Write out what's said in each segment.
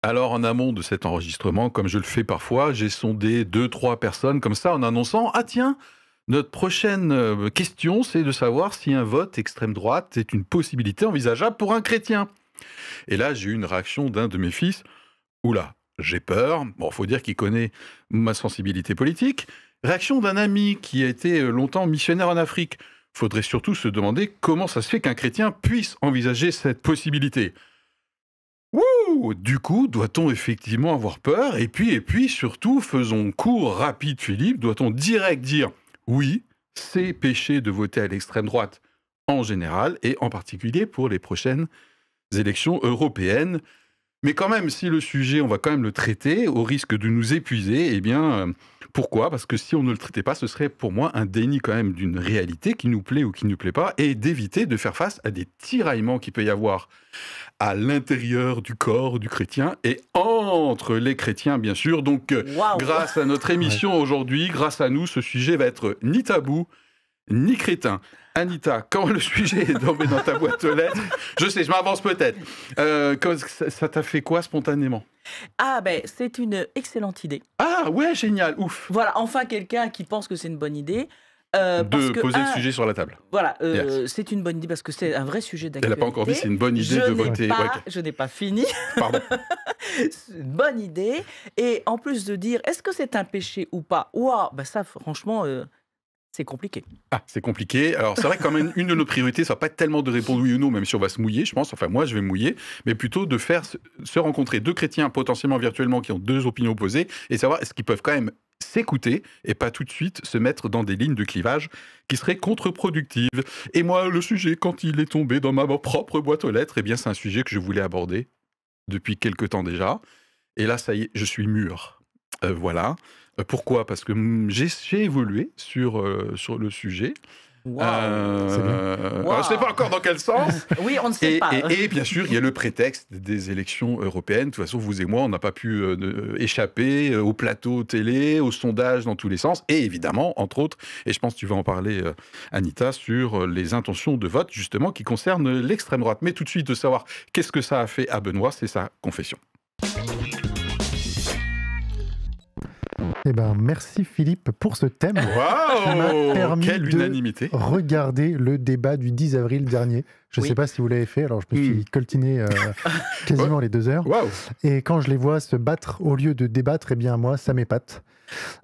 Alors, en amont de cet enregistrement, comme je le fais parfois, j'ai sondé deux, trois personnes comme ça en annonçant: «Ah tiens, notre prochaine question, c'est de savoir si un vote extrême droite est une possibilité envisageable pour un chrétien». Et là, j'ai eu une réaction d'un de mes fils: «Ouh, j'ai peur». Bon, faut dire qu'il connaît ma sensibilité politique. Réaction d'un ami qui a été longtemps missionnaire en Afrique: «Faudrait surtout se demander comment ça se fait qu'un chrétien puisse envisager cette possibilité». Ouh! Du coup, doit-on effectivement avoir peur? Et puis, surtout, faisons court, rapide, Philippe, doit-on direct dire: «Oui, c'est péché de voter à l'extrême droite en général et en particulier pour les prochaines élections européennes». Mais quand même, si le sujet, on va quand même le traiter, au risque de nous épuiser, eh bien, pourquoi? Parce que si on ne le traitait pas, ce serait pour moi un déni quand même d'une réalité qui nous plaît ou qui ne nous plaît pas, et d'éviter de faire face à des tiraillements qu'il peut y avoir à l'intérieur du corps du chrétien et entre les chrétiens, bien sûr. Donc, Waouh! grâce à notre Ouais. émission aujourd'hui, grâce à nous, ce sujet va être ni tabou, ni crétin. Anita, quand le sujet est tombé dans ta boîte aux lettres, je sais, je m'avance peut-être. Ça t'a fait quoi spontanément? Ah ben, c'est une excellente idée. Ah ouais, génial, ouf. Voilà, enfin quelqu'un qui pense que c'est une bonne idée. Parce De que, poser le sujet sur la table. voilà, Yes. c'est une bonne idée parce que c'est un vrai sujet Elle n'a pas encore dit d'actualité. c'est une bonne idée Je de n'ai voter. pas, Ouais, ok. je n'ai pas fini. Pardon. C'est une bonne idée. Et en plus de dire, est-ce que c'est un péché ou pas? Ouah, ben ça, franchement, c'est compliqué. Ah, c'est compliqué. Alors, c'est vrai que quand même, une de nos priorités, ça va pas être tellement de répondre oui ou non, même si on va se mouiller, je pense. Enfin, moi, je vais me mouiller, mais plutôt de faire se rencontrer deux chrétiens potentiellement virtuellement qui ont deux opinions opposées et savoir est-ce qu'ils peuvent quand même s'écouter et pas tout de suite se mettre dans des lignes de clivage qui seraient contre-productives. Et moi, le sujet, quand il est tombé dans ma propre boîte aux lettres, eh bien, c'est un sujet que je voulais aborder depuis quelque temps déjà. Et là, ça y est, je suis mûr. Voilà. Pourquoi? Parce que j'ai évolué sur le sujet. Waouh! C'est bien. Alors, je ne sais pas encore dans quel sens. Oui, on ne sait Et, pas. et bien sûr, il y a le prétexte des élections européennes. De toute façon, vous et moi, on n'a pas pu échapper au plateau télé, aux sondages dans tous les sens. Et évidemment, entre autres, et je pense que tu vas en parler, Anita, sur les intentions de vote, justement, qui concernent l'extrême droite. Mais tout de suite, de savoir qu'est-ce que ça a fait à Benoît, c'est sa confession. Eh ben, merci Philippe pour ce thème. Waouh! permis Quelle de unanimité! Regardez le débat du 10 avril dernier. Je ne Oui. sais pas si vous l'avez fait, alors je me suis coltiné quasiment les 2 heures. Waouh! Et quand je les vois se battre au lieu de débattre, eh bien moi, ça m'épate.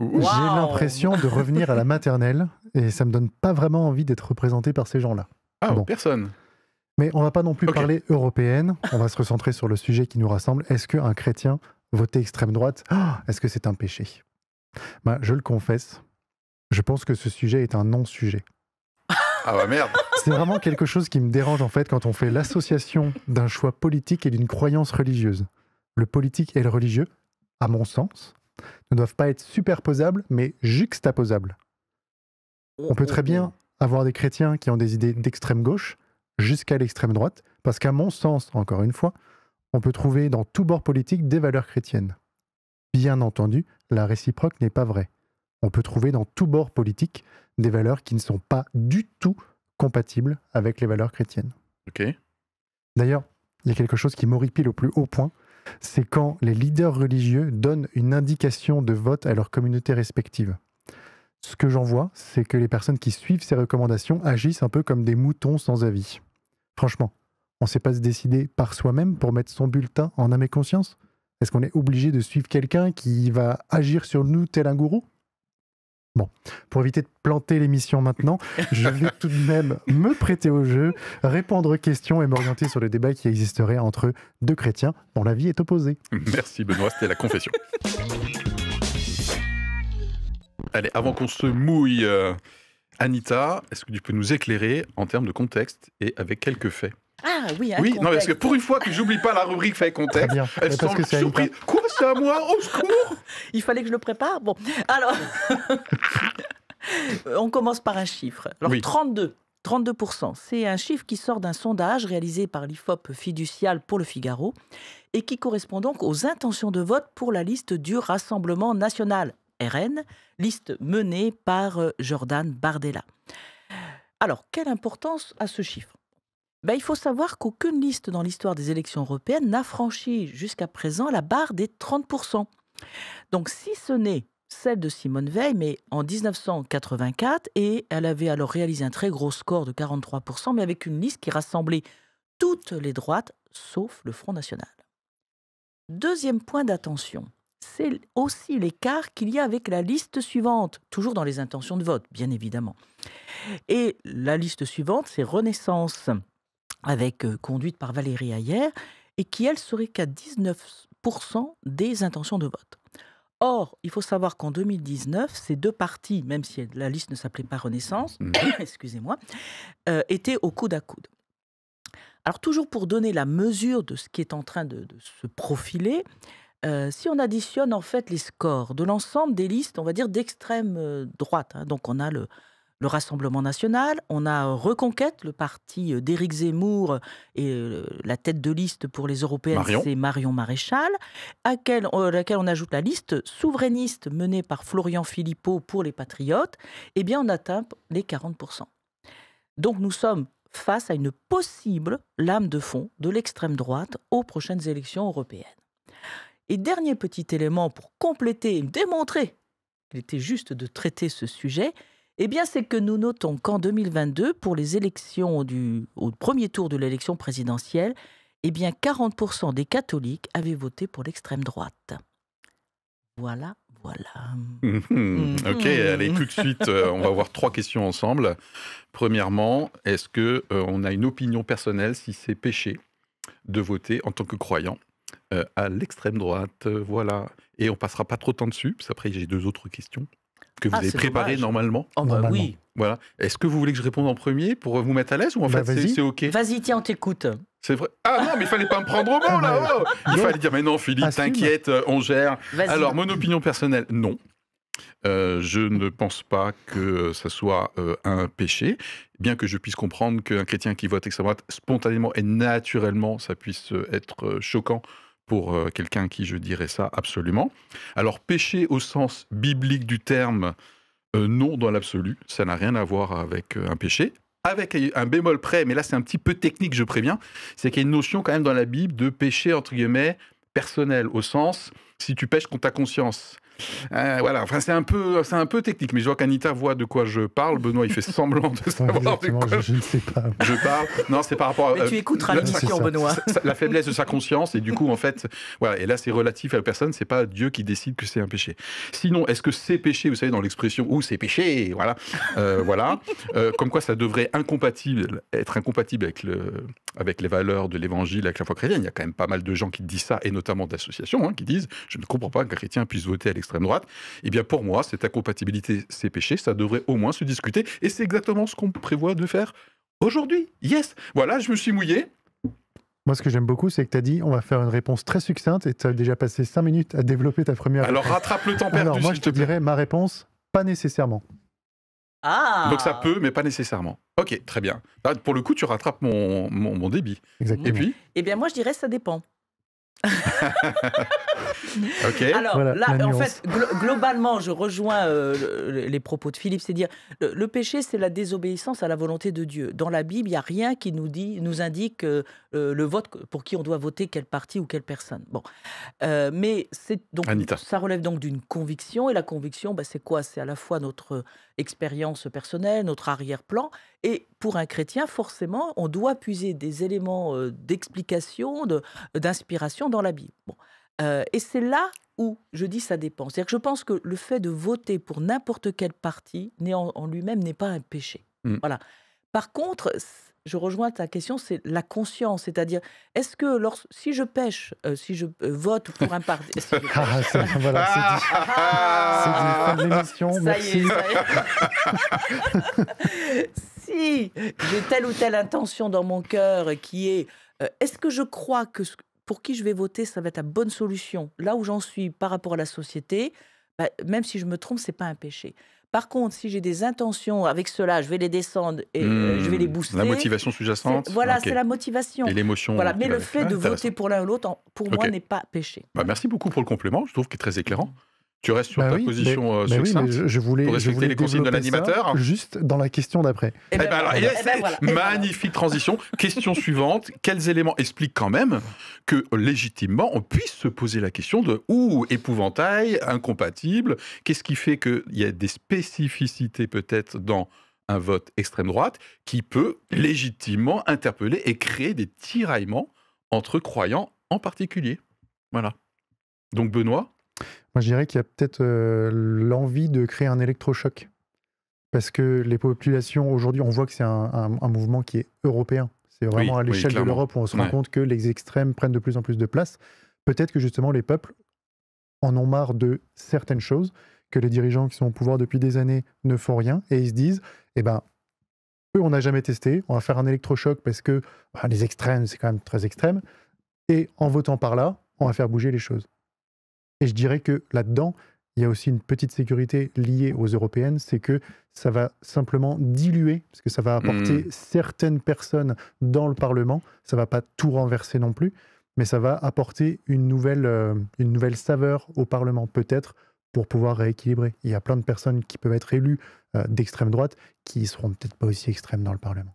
Ouh. J'ai Waouh! l'impression de revenir à la maternelle et ça me donne pas vraiment envie d'être représenté par ces gens-là. Ah, Bon. personne. Mais on va pas non plus Ok. parler européenne, on va se recentrer sur le sujet qui nous rassemble. Est-ce qu'un chrétien voter extrême droite, est-ce que c'est un péché? Ben, je le confesse, je pense que ce sujet est un non-sujet. Ah bah merde! C'est vraiment quelque chose qui me dérange en fait quand on fait l'association d'un choix politique et d'une croyance religieuse. Le politique et le religieux, à mon sens, ne doivent pas être superposables, mais juxtaposables. On peut très bien avoir des chrétiens qui ont des idées d'extrême gauche jusqu'à l'extrême droite, parce qu'à mon sens, encore une fois, on peut trouver dans tout bord politique des valeurs chrétiennes. Bien entendu, la réciproque n'est pas vraie. On peut trouver dans tout bord politique des valeurs qui ne sont pas du tout compatibles avec les valeurs chrétiennes. Ok. D'ailleurs, il y a quelque chose qui m'horripile au plus haut point, c'est quand les leaders religieux donnent une indication de vote à leur communauté respective. Ce que j'en vois, c'est que les personnes qui suivent ces recommandations agissent un peu comme des moutons sans avis. Franchement, on ne sait pas se décider par soi-même pour mettre son bulletin en âme et conscience? Est-ce qu'on est obligé de suivre quelqu'un qui va agir sur nous tel un gourou? Bon, pour éviter de planter l'émission maintenant, je vais tout de même me prêter au jeu, répondre aux questions et m'orienter sur le débat qui existerait entre deux chrétiens dont la vie est opposée. Merci Benoît, c'était la confession. Allez, avant qu'on se mouille, Anita, est-ce que tu peux nous éclairer en termes de contexte et avec quelques faits? Ah oui, un Oui, non, parce que contexte. pour une fois que j'oublie pas la rubrique fait Très contexte, bien, elle parce que semble c'est Anita. surprise. Quoi, c'est à moi? Au secours! Il fallait que je le prépare. Bon, alors, on commence par un chiffre. Alors, Oui. 32. 32%, c'est un chiffre qui sort d'un sondage réalisé par l'IFOP Fiducial pour le Figaro et qui correspond donc aux intentions de vote pour la liste du Rassemblement national, RN, liste menée par Jordan Bardella. Alors, quelle importance a ce chiffre? Ben, il faut savoir qu'aucune liste dans l'histoire des élections européennes n'a franchi jusqu'à présent la barre des 30%. Donc, si ce n'est celle de Simone Veil, mais en 1984, et elle avait alors réalisé un très gros score de 43%, mais avec une liste qui rassemblait toutes les droites, sauf le Front National. Deuxième point d'attention, c'est aussi l'écart qu'il y a avec la liste suivante, toujours dans les intentions de vote, bien évidemment. Et la liste suivante, c'est Renaissance, conduite par Valérie Hayer, et qui, elle, serait qu'à 19% des intentions de vote. Or, il faut savoir qu'en 2019, ces deux partis, même si la liste ne s'appelait pas Renaissance, excusez-moi, étaient au coude à coude. Alors, toujours pour donner la mesure de ce qui est en train de se profiler, si on additionne en fait les scores de l'ensemble des listes, on va dire d'extrême droite, donc on a le Rassemblement national, on a Reconquête, le parti d'Éric Zemmour, et la tête de liste pour les européennes, c'est Marion Maréchal, à laquelle on ajoute la liste souverainiste menée par Florian Philippot pour les Patriotes, eh bien on atteint les 40%. Donc nous sommes face à une possible lame de fond de l'extrême droite aux prochaines élections européennes. Et dernier petit élément pour compléter et démontrer qu'il était juste de traiter ce sujet, eh bien, c'est que nous notons qu'en 2022, pour les élections au premier tour de l'élection présidentielle, eh bien, 40% des catholiques avaient voté pour l'extrême droite. Voilà. Ok, allez, tout de suite, on va voir 3 questions ensemble. Premièrement, est-ce qu'on a une opinion personnelle si c'est péché de voter en tant que croyant à l'extrême droite? Voilà. Et on passera pas trop de temps dessus, parce qu'après, j'ai 2 autres questions que vous avez préparées normalement. Oh bah oui. Voilà. Est-ce que vous voulez que je réponde en premier pour vous mettre à l'aise ou en fait c'est OK? Vas-y, tiens, on t'écoute. C'est vrai. Ah non, mais il fallait pas me prendre au mot là. Oh, il fallait dire mais non, Philippe, t'inquiète, on gère. Alors, mon opinion personnelle, non. Je ne pense pas que ça soit un péché, bien que je puisse comprendre qu'un chrétien qui vote extrême droite, spontanément et naturellement, ça puisse être choquant pour quelqu'un qui, je dirais ça, absolument. Alors, péché au sens biblique du terme, non dans l'absolu, ça n'a rien à voir avec un péché. Avec un bémol près, mais là c'est un petit peu technique, je préviens, c'est qu'il y a une notion quand même dans la Bible de péché, entre guillemets, personnel, au sens, si tu pêches contre ta conscience. Voilà, enfin c'est un peu technique, mais je vois qu'Anita voit de quoi je parle. Benoît, il fait semblant de savoir de quoi je ne sais pas. Je parle. Non, c'est par rapport à... Mais tu écouteras l'émission, Benoît. La faiblesse de sa conscience, et du coup, en fait, voilà, et là c'est relatif à la personne, c'est pas Dieu qui décide que c'est un péché. Sinon, est-ce que c'est péché, vous savez, dans l'expression « ou c'est péché », voilà, comme quoi ça devrait être incompatible avec les valeurs de l'évangile, avec la foi chrétienne. Il y a quand même pas mal de gens qui disent ça, et notamment d'associations, qui disent « je ne comprends pas qu'un chrétien puisse voter à l'extrême droite ». Eh bien, pour moi, cette incompatibilité, c'est péché, ça devrait au moins se discuter, et c'est exactement ce qu'on prévoit de faire aujourd'hui. Yes. Voilà, je me suis mouillé. Moi, ce que j'aime beaucoup, c'est que tu as dit on va faire une réponse très succincte, et tu as déjà passé 5 minutes à développer ta première Alors, réponse. rattrape le temps perdu. Alors, moi, je te dirais ma réponse, pas nécessairement. Ah. Donc ça peut, mais pas nécessairement. Ok, très bien. Là, pour le coup, tu rattrapes mon débit. Exactement. Et puis Eh bien, moi, je dirais ça dépend. Ok. Alors voilà, là, en fait, globalement, je rejoins les propos de Philippe, c'est dire le péché, c'est la désobéissance à la volonté de Dieu. Dans la Bible, il n'y a rien qui nous indique le vote pour qui on doit voter, quel parti ou quelle personne. Bon, mais donc Anita. ça relève donc d'une conviction, et la conviction, c'est quoi? C'est à la fois notre expérience personnelle, notre arrière-plan, et pour un chrétien, forcément, on doit puiser des éléments d'explication, d'inspiration dans la Bible. Bon. Et c'est là où je dis ça dépend. C'est-à-dire que je pense que le fait de voter pour n'importe quel parti en lui-même n'est pas un péché. Voilà. Par contre, je rejoins ta question, c'est la conscience. C'est-à-dire, est-ce que si je pêche, si je vote pour un parti... voilà, c'est dit. C'est dit. Fin de l'émission. Merci. Si j'ai telle ou telle intention dans mon cœur qui est... est-ce que je crois que pour qui je vais voter, ça va être la bonne solution? Là où j'en suis par rapport à la société, même si je me trompe, c'est pas un péché. Par contre, si j'ai des intentions avec cela, je vais les descendre et je vais les booster. La motivation sous-jacente. Voilà, c'est la motivation. Et l'émotion. Voilà, mais le fait de voter pour l'un ou l'autre, pour moi, n'est pas péché. Merci beaucoup pour le complément, je trouve qu'il est très éclairant. Tu restes sur Bah ta oui, position mais oui, succincte mais je voulais, pour je respecter voulais les consignes de développer ça l'animateur. juste dans la question d'après. Eh ben alors, voilà. et là, Eh ben c'est voilà. Eh ben voilà. magnifique transition. Question suivante. Quels éléments expliquent quand même que, légitimement, on puisse se poser la question de épouvantail, incompatible, qu'est-ce qui fait qu'il y a des spécificités peut-être dans un vote extrême droite qui peut légitimement interpeller et créer des tiraillements entre croyants en particulier. Voilà. Donc Benoît, Moi, je dirais qu'il y a peut-être l'envie de créer un électrochoc. Parce que les populations, aujourd'hui, on voit que c'est un mouvement qui est européen. C'est vraiment à l'échelle de clairement. l'Europe où on se rend Ouais. compte que les extrêmes prennent de plus en plus de place. Peut-être que justement, les peuples en ont marre de certaines choses, que les dirigeants qui sont au pouvoir depuis des années ne font rien, et ils se disent, eh ben, eux, on n'a jamais testé, on va faire un électrochoc parce que les extrêmes, c'est quand même très extrême, et en votant par là, on va faire bouger les choses. Et je dirais que là-dedans, il y a aussi une petite sécurité liée aux européennes, c'est que ça va simplement diluer, parce que ça va apporter certaines personnes dans le Parlement, ça va pas tout renverser non plus, mais ça va apporter une nouvelle saveur au Parlement, peut-être, pour pouvoir rééquilibrer. Il y a plein de personnes qui peuvent être élues d'extrême droite, qui seront peut-être pas aussi extrêmes dans le Parlement.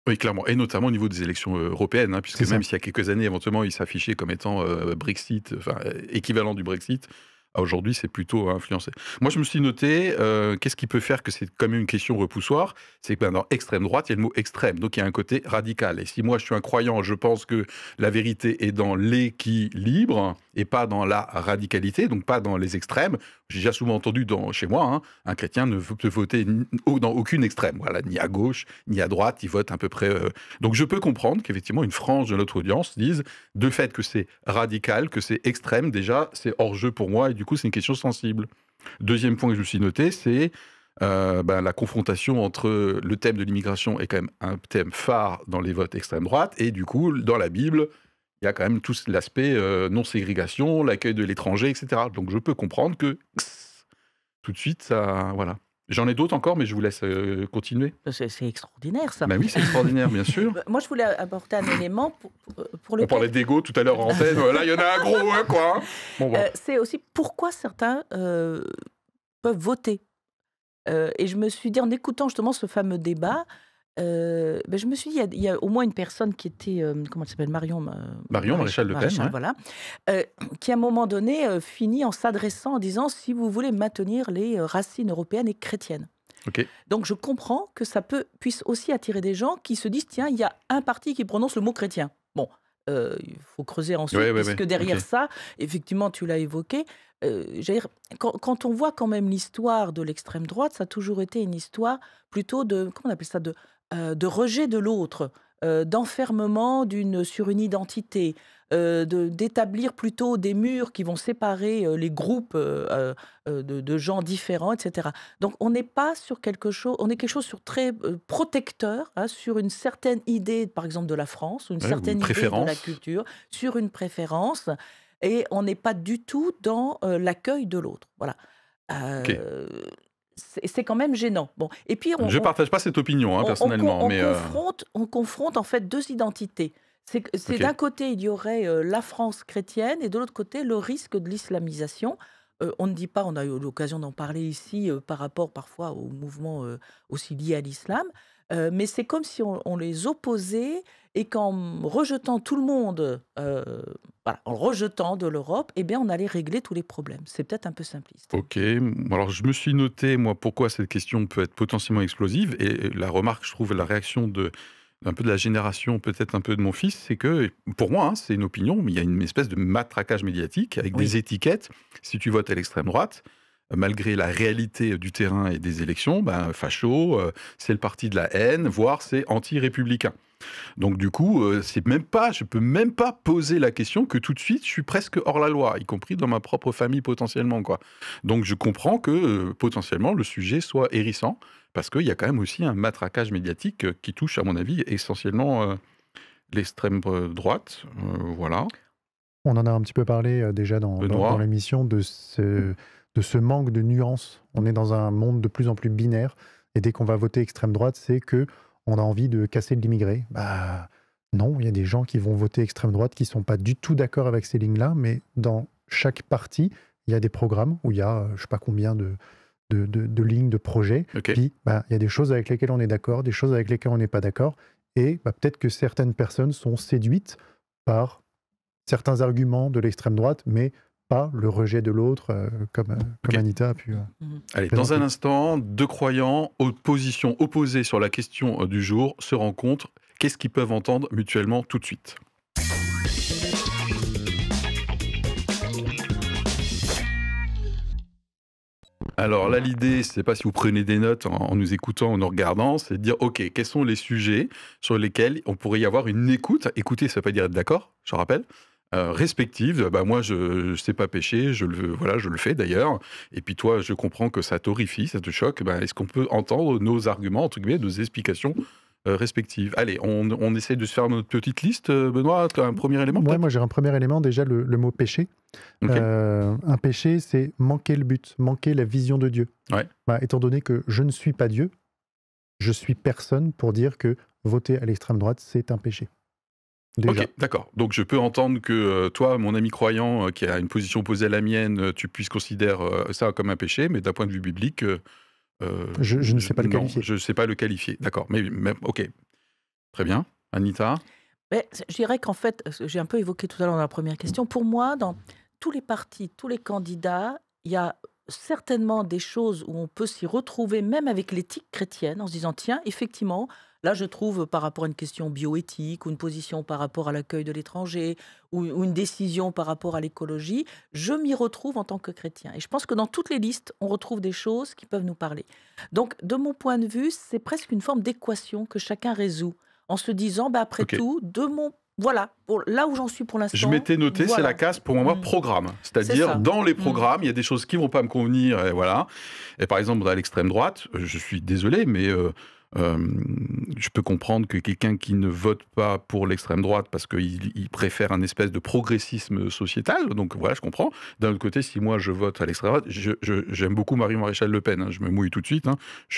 Oui, clairement. Et notamment au niveau des élections européennes, puisque C'est ça. même s'il y a quelques années, éventuellement, ils s'affichaient comme étant Brexit, enfin, équivalent du Brexit, aujourd'hui, c'est plutôt influencé. Moi, je me suis noté, qu'est-ce qui peut faire que c'est quand même une question repoussoire? C'est que dans extrême droite, il y a le mot extrême, donc il y a un côté radical. Et si moi, je suis un croyant, je pense que la vérité est dans l'équilibre et pas dans la radicalité, donc pas dans les extrêmes. J'ai déjà souvent entendu chez moi, un chrétien ne veut voter dans aucune extrême, voilà, ni à gauche, ni à droite, il vote à peu près. Donc je peux comprendre qu'effectivement, une frange de notre audience dise, de fait que c'est radical, que c'est extrême, déjà, c'est hors jeu pour moi, et du coup, c'est une question sensible. Deuxième point que je me suis noté, c'est la confrontation entre le thème de l'immigration est quand même un thème phare dans les votes extrême droite, et du coup, dans la Bible, il y a quand même tout l'aspect non-ségrégation, l'accueil de l'étranger, etc. Donc je peux comprendre que tout de suite, ça... Voilà. J'en ai d'autres encore, mais je vous laisse continuer. C'est extraordinaire, ça. Bah oui, c'est extraordinaire, bien sûr. Moi, je voulais apporter un élément pour On lequel... parlait d'ego tout à l'heure en antenne. Là, il y en a un gros, quoi. Bon, bon. C'est aussi pourquoi certains peuvent voter. Et je me suis dit, en écoutant justement ce fameux débat, je me suis dit, il y a au moins une personne qui était, comment elle s'appelle, Marion Maréchal Le Pen, Maréchal, ouais. voilà, qui à un moment donné finit en s'adressant en disant, si vous voulez maintenir les racines européennes et chrétiennes. Ok. Donc je comprends que ça puisse aussi attirer des gens qui se disent, tiens, il y a un parti qui prononce le mot chrétien. Bon, il faut creuser ensuite, parce que derrière ça, effectivement, tu l'as évoqué, quand on voit quand même l'histoire de l'extrême droite, ça a toujours été une histoire plutôt de, comment on appelle ça, de rejet de l'autre, d'enfermement sur une identité, d'établir plutôt des murs qui vont séparer les groupes de gens différents, etc. Donc on n'est pas sur quelque chose, on est quelque chose sur très protecteur, sur une certaine idée, par exemple, de la France, une certaine idée de la culture, sur une préférence, et on n'est pas du tout dans l'accueil de l'autre. Voilà. C'est quand même gênant. Bon. Et puis je ne partage pas cette opinion, personnellement. On confronte en fait deux identités. C'est d'un côté, il y aurait la France chrétienne, et de l'autre côté, le risque de l'islamisation. On ne dit pas, on a eu l'occasion d'en parler ici, par rapport parfois aux mouvements aussi liés à l'islam, mais c'est comme si on les opposait, et qu'en rejetant tout le monde, en rejetant de l'Europe, eh bien, on allait régler tous les problèmes. C'est peut-être un peu simpliste. Ok, alors je me suis noté, moi, pourquoi cette question peut être potentiellement explosive, et la remarque, je trouve, la réaction un peu de la génération, peut-être un peu de mon fils, c'est que, pour moi, c'est une opinion, mais il y a une espèce de matraquage médiatique avec des étiquettes. Si tu votes à l'extrême droite, malgré la réalité du terrain et des élections, facho, c'est le parti de la haine, voire c'est anti-républicain. Donc du coup, je peux même pas poser la question que tout de suite, je suis presque hors la loi, y compris dans ma propre famille potentiellement, quoi. Donc je comprends que potentiellement le sujet soit hérissant, parce qu'il y a quand même aussi un matraquage médiatique qui touche, à mon avis, essentiellement l'extrême droite. Voilà. On en a un petit peu parlé déjà dans l'émission de ce manque de nuances. On est dans un monde de plus en plus binaire, et dès qu'on va voter extrême droite, c'est que on a envie de casser l'immigré. Non, il y a des gens qui vont voter extrême droite qui ne sont pas du tout d'accord avec ces lignes-là, mais dans chaque parti, il y a des programmes où il y a je ne sais pas combien de lignes, de projets. Ok. Puis, il y a des choses avec lesquelles on est d'accord, des choses avec lesquelles on n'est pas d'accord. Et peut-être que certaines personnes sont séduites par certains arguments de l'extrême droite, mais pas le rejet de l'autre, comme Ok. Anita a pu Allez, dans présenter. un instant, deux croyants aux positions opposées sur la question du jour se rencontrent. Qu'est-ce qu'ils peuvent entendre mutuellement tout de suite? Alors là, l'idée, je ne sais pas si vous prenez des notes en nous écoutant, en nous regardant, c'est de dire, OK, quels sont les sujets sur lesquels on pourrait y avoir une écoute. Écouter, ça ne veut pas dire être d'accord, je rappelle. Respective, moi je ne sais pas pêcher, voilà, je le fais d'ailleurs. Et puis toi, je comprends que ça t'horrifie, ça te choque. Est-ce qu'on peut entendre nos arguments, entre guillemets, nos explications respectives? Allez, on essaie de se faire notre petite liste. Benoît, tu as un premier élément Ouais, peut-être? moi j'ai un premier élément, déjà le mot péché. Ok. Un péché, c'est manquer le but, manquer la vision de Dieu. Ouais. Étant donné que je ne suis pas Dieu, je suis personne pour dire que voter à l'extrême droite, c'est un péché. Déjà. Ok, d'accord. Donc je peux entendre que toi, mon ami croyant, qui a une position opposée à la mienne, tu puisses considérer ça comme un péché, mais d'un point de vue biblique, Je ne sais pas le non, qualifier. je ne sais pas le qualifier. D'accord, mais ok, très bien. Anita? Mais je dirais qu'en fait, j'ai un peu évoqué tout à l'heure dans la première question, pour moi, dans tous les partis, tous les candidats, il y a certainement des choses où on peut s'y retrouver, même avec l'éthique chrétienne, en se disant, tiens, effectivement, là, je trouve par rapport à une question bioéthique, ou une position par rapport à l'accueil de l'étranger, ou une décision par rapport à l'écologie, je m'y retrouve en tant que chrétien. Et je pense que dans toutes les listes, on retrouve des choses qui peuvent nous parler. Donc, de mon point de vue, c'est presque une forme d'équation que chacun résout en se disant, après Ok. tout, voilà, là où j'en suis pour l'instant. Je m'étais noté, c'est la case pour moi programme. C'est-à-dire, ça. dans les programmes, il y a des choses qui vont pas me convenir, et voilà. Et par exemple, dans l'extrême droite, je suis désolé, mais je peux comprendre que quelqu'un qui ne vote pas pour l'extrême droite parce qu'il préfère un espèce de progressisme sociétal, donc voilà, je comprends. D'un autre côté, si moi je vote à l'extrême droite, j'aime beaucoup Marie-Maréchal Le Pen, je me mouille tout de suite.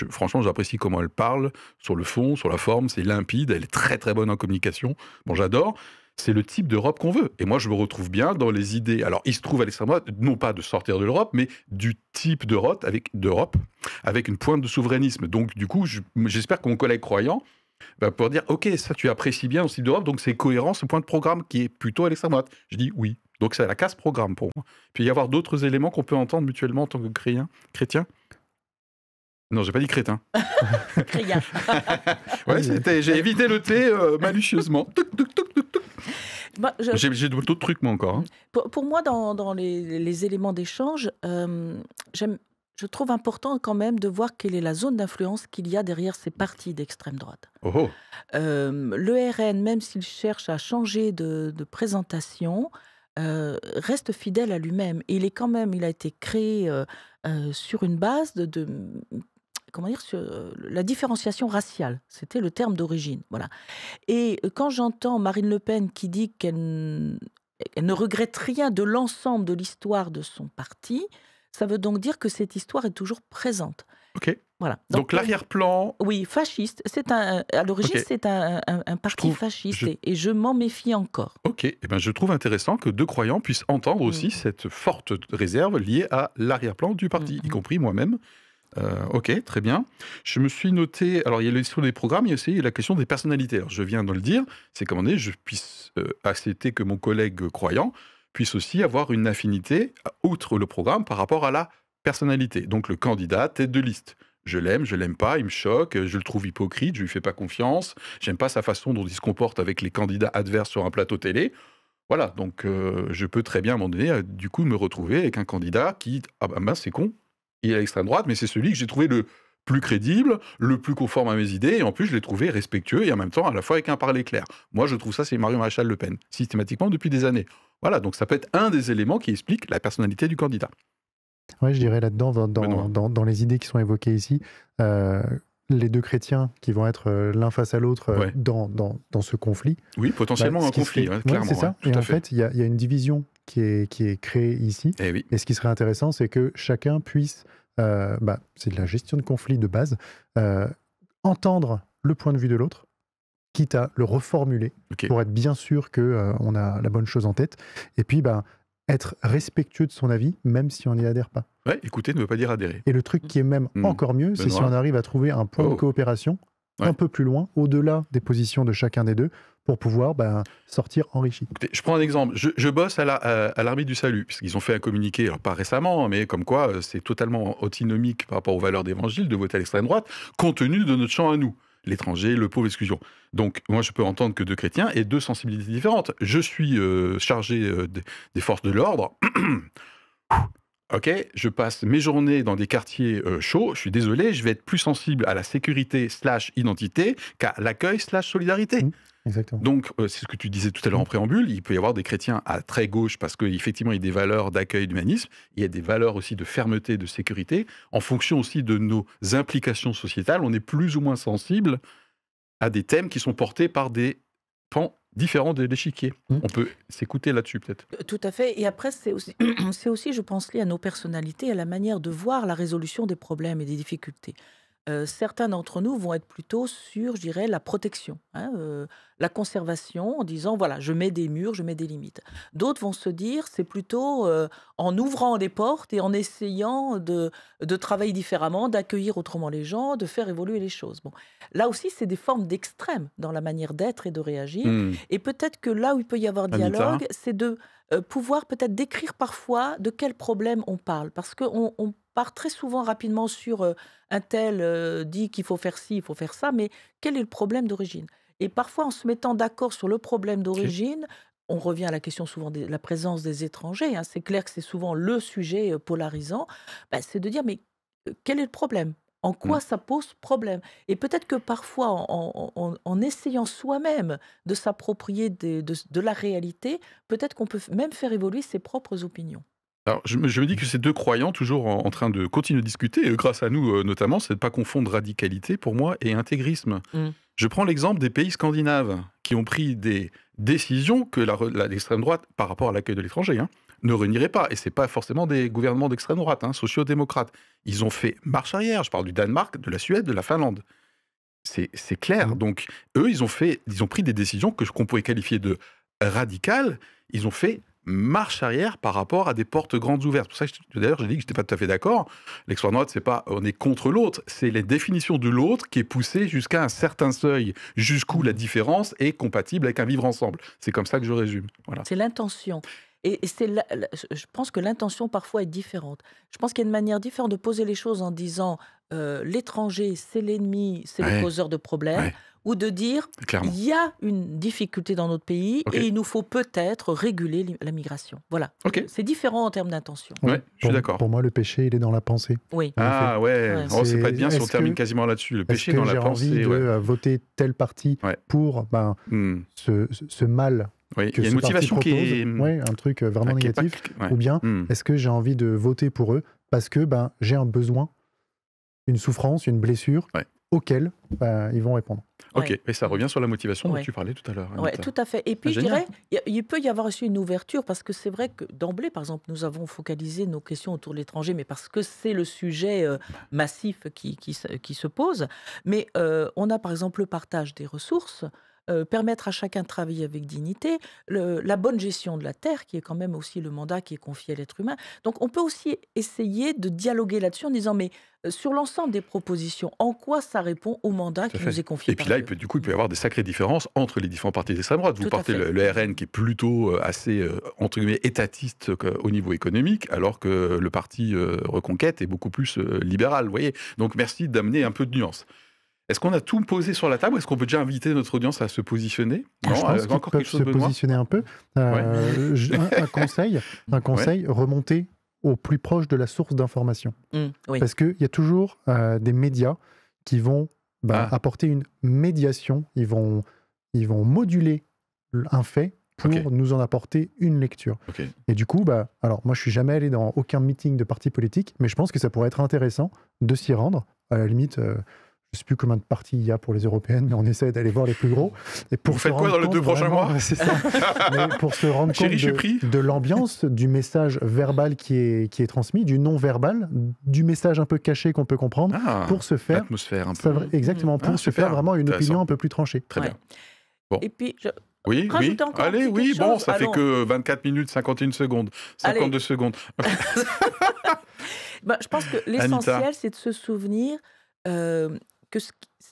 Franchement, j'apprécie comment elle parle, sur le fond, sur la forme, c'est limpide, elle est très très bonne en communication. Bon, j'adore. C'est le type d'Europe qu'on veut. Et moi, je me retrouve bien dans les idées. Alors, il se trouve à l'extrême droite, non pas de sortir de l'Europe, mais du type d'Europe avec une pointe de souverainisme. Donc, du coup, j'espère que mon collègue croyant va pouvoir dire « Ok, ça, tu apprécies bien ce type d'Europe, donc c'est cohérent, ce point de programme qui est plutôt à l'extrême droite. » Je dis oui. Donc, c'est la casse programme pour moi. Puis, il y avoir d'autres éléments qu'on peut entendre mutuellement en tant que chrétien. Non, j'ai pas dit crétin. Chrétien. Ouais, j'ai évité le T malicieusement. J'ai d'autres trucs, moi, encore. Pour moi, dans les éléments d'échange, je trouve important quand même de voir quelle est la zone d'influence qu'il y a derrière ces partis d'extrême droite. Oh. Le RN, même s'il cherche à changer de présentation, reste fidèle à lui-même. Et il a été créé sur une base comment dire, sur la différenciation raciale. C'était le terme d'origine. Voilà. Et quand j'entends Marine Le Pen qui dit qu'elle ne regrette rien de l'ensemble de l'histoire de son parti, ça veut donc dire que cette histoire est toujours présente. Ok. Voilà. Donc l'arrière-plan... Oui, fasciste. À l'origine, c'est un parti fasciste et je m'en méfie encore. Ok. Eh ben, je trouve intéressant que deux croyants puissent entendre aussi cette forte réserve liée à l'arrière-plan du parti, y compris moi-même. Ok, très bien. Je me suis noté, alors il y a la question des programmes, il y a aussi la question des personnalités. Alors, je viens de le dire, c'est comment je puisse accepter que mon collègue croyant puisse aussi avoir une affinité, outre le programme, par rapport à la personnalité. Donc le candidat, tête de liste. Je l'aime pas, il me choque, je le trouve hypocrite, je lui fais pas confiance, j'aime pas sa façon dont il se comporte avec les candidats adverses sur un plateau télé. Voilà, donc je peux très bien à un moment donné, du coup, me retrouver avec un candidat qui, c'est con, il est à l'extrême droite, mais c'est celui que j'ai trouvé le plus crédible, le plus conforme à mes idées, et en plus, je l'ai trouvé respectueux, et en même temps, à la fois avec un parler clair. Moi, je trouve ça, c'est Marie-Maréchal Le Pen, systématiquement depuis des années. Voilà, donc ça peut être un des éléments qui explique la personnalité du candidat. Oui, je dirais là-dedans, dans les idées qui sont évoquées ici, les deux chrétiens qui vont être l'un face à l'autre dans ce conflit. Oui, potentiellement un conflit, clairement. C'est ça. Et en fait, il y a une division qui est créée ici. Et ce qui serait intéressant, c'est que chacun puisse, c'est de la gestion de conflit de base, entendre le point de vue de l'autre, quitte à le reformuler pour être bien sûr qu'on a la bonne chose en tête. Et puis, être respectueux de son avis, même si on n'y adhère pas. Ouais, écouter ne veut pas dire adhérer. Et le truc qui est même encore mieux, c'est si Benoît. on arrive à trouver un point de coopération Ouais. un peu plus loin, au-delà des positions de chacun des deux, pour pouvoir sortir enrichi. Écoutez, je prends un exemple. Je bosse à l'Armée du Salut, puisqu'ils ont fait un communiqué, alors pas récemment, mais comme quoi c'est totalement antinomique par rapport aux valeurs d'évangile de voter à l'extrême droite, compte tenu de notre champ à nous, l'étranger, le pauvre, l'exclusion. Donc moi je peux entendre que deux chrétiens et deux sensibilités différentes. Je suis chargé des forces de l'ordre. Ok, je passe mes journées dans des quartiers chauds, je suis désolé, je vais être plus sensible à la sécurité / identité qu'à l'accueil / solidarité. Exactement. Donc, c'est ce que tu disais tout à l'heure en préambule, il peut y avoir des chrétiens à très gauche parce qu'effectivement, il y a des valeurs d'accueil, d'humanisme, il y a des valeurs aussi de fermeté, de sécurité. En fonction aussi de nos implications sociétales, on est plus ou moins sensible à des thèmes qui sont portés par des pans différents de l'échiquier. On peut s'écouter là-dessus peut-être. Tout à fait. Et après, c'est aussi, je pense, lié à nos personnalités, à la manière de voir la résolution des problèmes et des difficultés. Certains d'entre nous vont être plutôt sur, je dirais, la protection, la conservation, en disant, voilà, je mets des murs, je mets des limites. D'autres vont se dire, c'est plutôt en ouvrant les portes et en essayant de travailler différemment, d'accueillir autrement les gens, de faire évoluer les choses. Bon. Là aussi, c'est des formes d'extrême dans la manière d'être et de réagir. Et peut-être que là où il peut y avoir dialogue, c'est de pouvoir peut-être décrire parfois de quel problème on parle. Parce qu'on part très souvent rapidement sur un tel dit qu'il faut faire ci, il faut faire ça, mais quel est le problème d'origine? Et parfois, en se mettant d'accord sur le problème d'origine, on revient à la question souvent de la présence des étrangers, c'est clair que c'est souvent le sujet polarisant, c'est de dire, mais quel est le problème? En quoi ça pose problème? Et peut-être que parfois, en essayant soi-même de s'approprier de la réalité, peut-être qu'on peut même faire évoluer ses propres opinions. Alors, je me dis que ces deux croyants, toujours en train de continuer de discuter, et grâce à nous notamment, c'est de ne pas confondre radicalité, pour moi, et intégrisme. Je prends l'exemple des pays scandinaves, qui ont pris des décisions que l'extrême droite, par rapport à l'accueil de l'étranger, ne renierait pas. Et ce n'est pas forcément des gouvernements d'extrême droite, sociodémocrates. Ils ont fait marche arrière. Je parle du Danemark, de la Suède, de la Finlande. C'est clair. Donc, eux, ils ont pris des décisions qu'on pourrait qualifier de radicales. Ils ont fait marche arrière par rapport à des portes grandes ouvertes. C'est pour ça que d'ailleurs j'ai dit que je n'étais pas tout à fait d'accord. L'extrême droite, c'est pas on est contre l'autre, c'est la définition de l'autre qui est poussée jusqu'à un certain seuil, jusqu'où la différence est compatible avec un vivre ensemble. C'est comme ça que je résume. Voilà. C'est l'intention. Et je pense que l'intention parfois est différente. Je pense qu'il y a une manière différente de poser les choses en disant l'étranger, c'est l'ennemi, c'est le causeur de problèmes. Ou de dire, il y a une difficulté dans notre pays et il nous faut peut-être réguler la migration. Voilà. C'est différent en termes d'intention. Ouais, je suis d'accord. Pour moi, le péché, il est dans la pensée. Oui. Ah ouais, c'est pas bien si on termine quasiment là-dessus. Le péché dans la pensée. J'ai envie de voter tel parti pour ce mal que il y a une motivation qui est... un truc vraiment négatif. Ou bien, est-ce que j'ai envie de voter pour eux parce que j'ai un besoin, une souffrance, une blessure auquel ils vont répondre. Ok, et ça revient sur la motivation dont tu parlais tout à l'heure. Oui, tout à fait. Et puis, je dirais, il peut y avoir aussi une ouverture, parce que c'est vrai que d'emblée, par exemple, nous avons focalisé nos questions autour de l'étranger, mais parce que c'est le sujet massif qui se pose. Mais on a, par exemple, le partage des ressources, permettre à chacun de travailler avec dignité, la bonne gestion de la terre, qui est quand même aussi le mandat qui est confié à l'être humain. Donc, on peut aussi essayer de dialoguer là-dessus en disant, mais sur l'ensemble des propositions, en quoi ça répond au mandat qui nous est confié? Et puis là, il peut y avoir des sacrées différences entre les différents partis d'extrême droite. Vous partez le RN qui est plutôt assez, entre guillemets, étatiste au niveau économique, alors que le parti Reconquête est beaucoup plus libéral, vous voyez. Donc, merci d'amener un peu de nuance. Est-ce qu'on a tout posé sur la table ou est-ce qu'on peut déjà inviter notre audience à se positionner? Non, je pense encore quelque chose, se positionner un peu. Un conseil, remonter au plus proche de la source d'information. Parce qu'il y a toujours des médias qui vont apporter une médiation, ils vont moduler un fait pour nous en apporter une lecture. Et du coup, alors moi je suis jamais allé dans aucun meeting de parti politique, mais je pense que ça pourrait être intéressant de s'y rendre. À la limite, je ne sais plus combien de partis il y a pour les européennes, mais on essaie d'aller voir les plus gros. Et pour vous faites quoi dans les 2 prochains mois? C'est ça. Mais pour se rendre compte de l'ambiance, du message verbal qui est transmis, du non-verbal, du message un peu caché qu'on peut comprendre, pour se faire... L'atmosphère un peu. Exactement, pour se faire vraiment une opinion un peu plus tranchée. Très bien. Bon. Et puis, Oui, oui. Rajoutez encore un Allez, petit oui, quelque bon, chose. ça fait Allons. que 24 minutes, 51 secondes, Allez. 52 secondes. Je pense que Anita, l'essentiel, c'est de se souvenir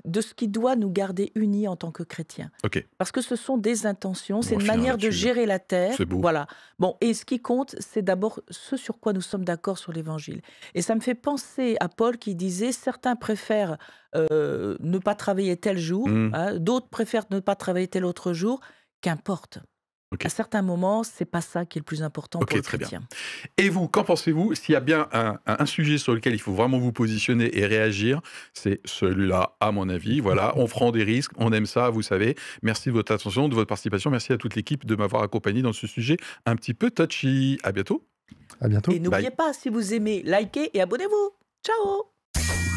de ce qui doit nous garder unis en tant que chrétiens. ok, Parce que ce sont des intentions, c'est on va une finir manière de là-dessus. gérer la terre. C'est beau. Voilà. Bon, et ce qui compte, c'est d'abord ce sur quoi nous sommes d'accord sur l'évangile. Et ça me fait penser à Paul qui disait certains préfèrent ne pas travailler tel jour, hein, d'autres préfèrent ne pas travailler tel autre jour. Qu'importe. Ok. À certains moments, c'est pas ça qui est le plus important Ok, pour le très bien. chrétien. Et vous, qu'en pensez-vous? S'il y a bien un sujet sur lequel il faut vraiment vous positionner et réagir, c'est celui-là, à mon avis. Voilà, on prend des risques, on aime ça, vous savez. Merci de votre attention, de votre participation. Merci à toute l'équipe de m'avoir accompagné dans ce sujet un petit peu touchy. À bientôt. À bientôt. Et n'oubliez Bye. pas, si vous aimez, likez et abonnez-vous. Ciao!